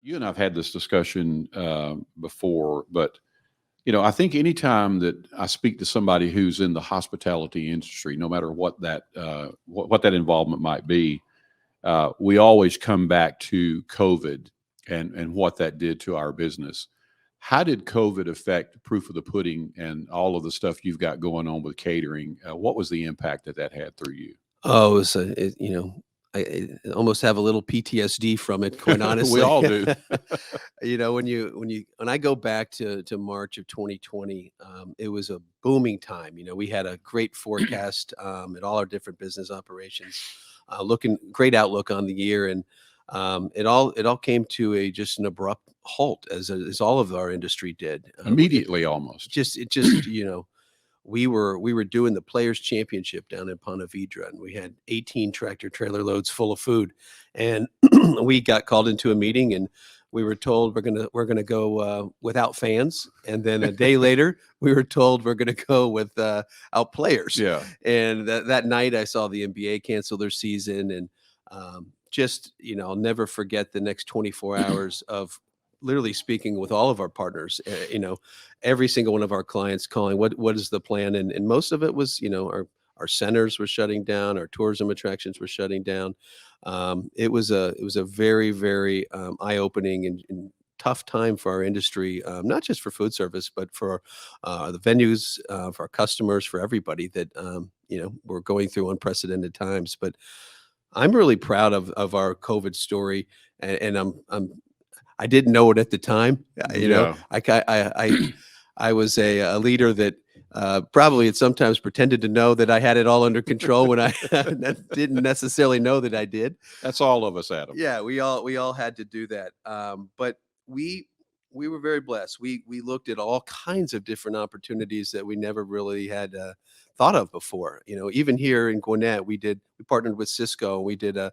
You and I've had this discussion before, but I think anytime that I speak to somebody who's in the hospitality industry, no matter what that what that involvement might be, we always come back to COVID and what that did to our business. How did COVID affect Proof of the Pudding and all of the stuff you've got going on with catering? What was the impact that that had through you? Oh, I almost have a little PTSD from it, quite We honestly. all do. When I go back to March of 2020, it was a booming time. We had a great forecast at all our different business operations, looking great outlook on the year, and it all came to a just an abrupt halt, as all of our industry did. Immediately, almost. It just we were doing the Players Championship down in Ponte Vedra, and we had 18 tractor trailer loads full of food, and we got called into a meeting, and we were told we're gonna go without fans, and then a day later we were told we're gonna go without players. Yeah. And that night I saw the NBA cancel their season, and just I'll never forget the next 24 hours of literally speaking with all of our partners. Every single one of our clients calling, what is the plan? And most of it was, our centers were shutting down, our tourism attractions were shutting down. It was a very, very eye-opening and tough time for our industry, not just for food service, but for the venues, for our customers, for everybody that we're going through unprecedented times. But I'm really proud of our COVID story, and I didn't know it at the time. Yeah. I was a leader that probably had sometimes pretended to know that I had it all under control when I didn't necessarily know that I did. That's all of us, Adam. Yeah, we all had to do that. But we we were very blessed. We looked at all kinds of different opportunities that we never really had thought of before. Even here in Gwinnett, we partnered with Cisco. We did a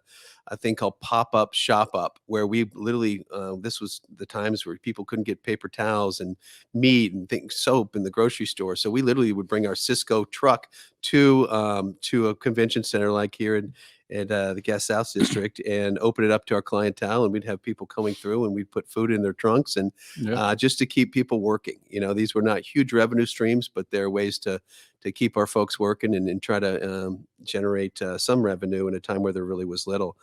thing called Pop Up Shop Up, where we literally this was the times where people couldn't get paper towels and meat and things, soap in the grocery store. So we literally would bring our Cisco truck to a convention center like here in the Gas South District and open it up to our clientele, and we'd have people coming through, and we'd put food in their trunks, and Yeah. just to keep people working. These were not huge revenue streams, but they're ways to keep our folks working and try to generate some revenue in a time where there really was little.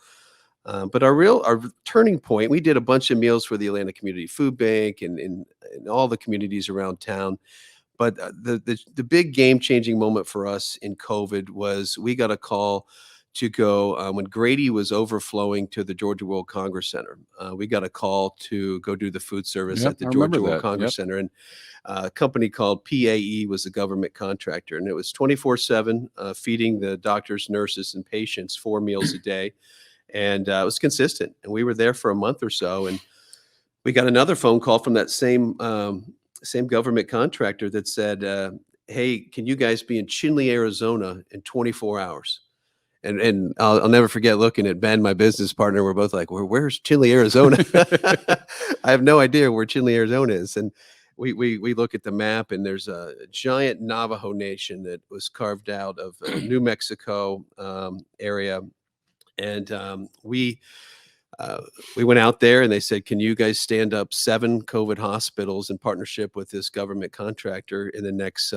But our turning point, we did a bunch of meals for the Atlanta Community Food Bank and all the communities around town. But the big game changing moment for us in COVID was we got a call to go when Grady was overflowing to the Georgia World Congress Center. We got a call to go do the food service Yep, at the I remember Georgia World that. Congress Yep. Center, and a company called PAE was the government contractor, and it was 24/7 feeding the doctors, nurses, and patients 4 meals a day, and it was consistent. And we were there for a month or so, and we got another phone call from that same government contractor that said, "Hey, can you guys be in Chinle, Arizona in 24 hours?" And I'll never forget looking at Ben, my business partner. We're both like, "Where's Chinle, Arizona?" I have no idea where Chinle, Arizona is. And we look at the map, and there's a giant Navajo nation that was carved out of New Mexico area. And we went out there, and they said, "Can you guys stand up 7 COVID hospitals in partnership with this government contractor in the next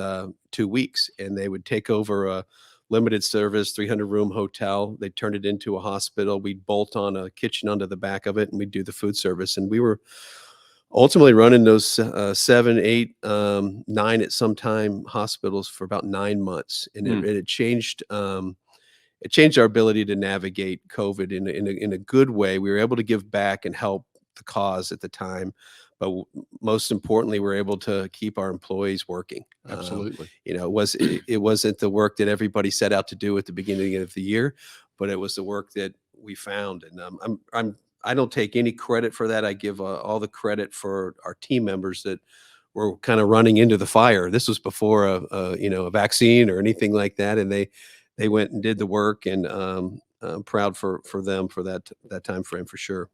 2 weeks?" And they would take over a limited service 300-room hotel. They'd turn it into a hospital. We'd bolt on a kitchen onto the back of it, and we'd do the food service. And we were ultimately running those 7, 8, 9 at some time hospitals for about 9 months. And it changed. It changed our ability to navigate COVID in a good way. We were able to give back and help the cause at the time, but most importantly, we're able to keep our employees working. Absolutely. It wasn't the work that everybody set out to do at the beginning of the year, but it was the work that we found. And I don't take any credit for that. I give all the credit for our team members that were kind of running into the fire. This was before a vaccine or anything like that, and they went and did the work, and I'm proud for them for that time frame for sure.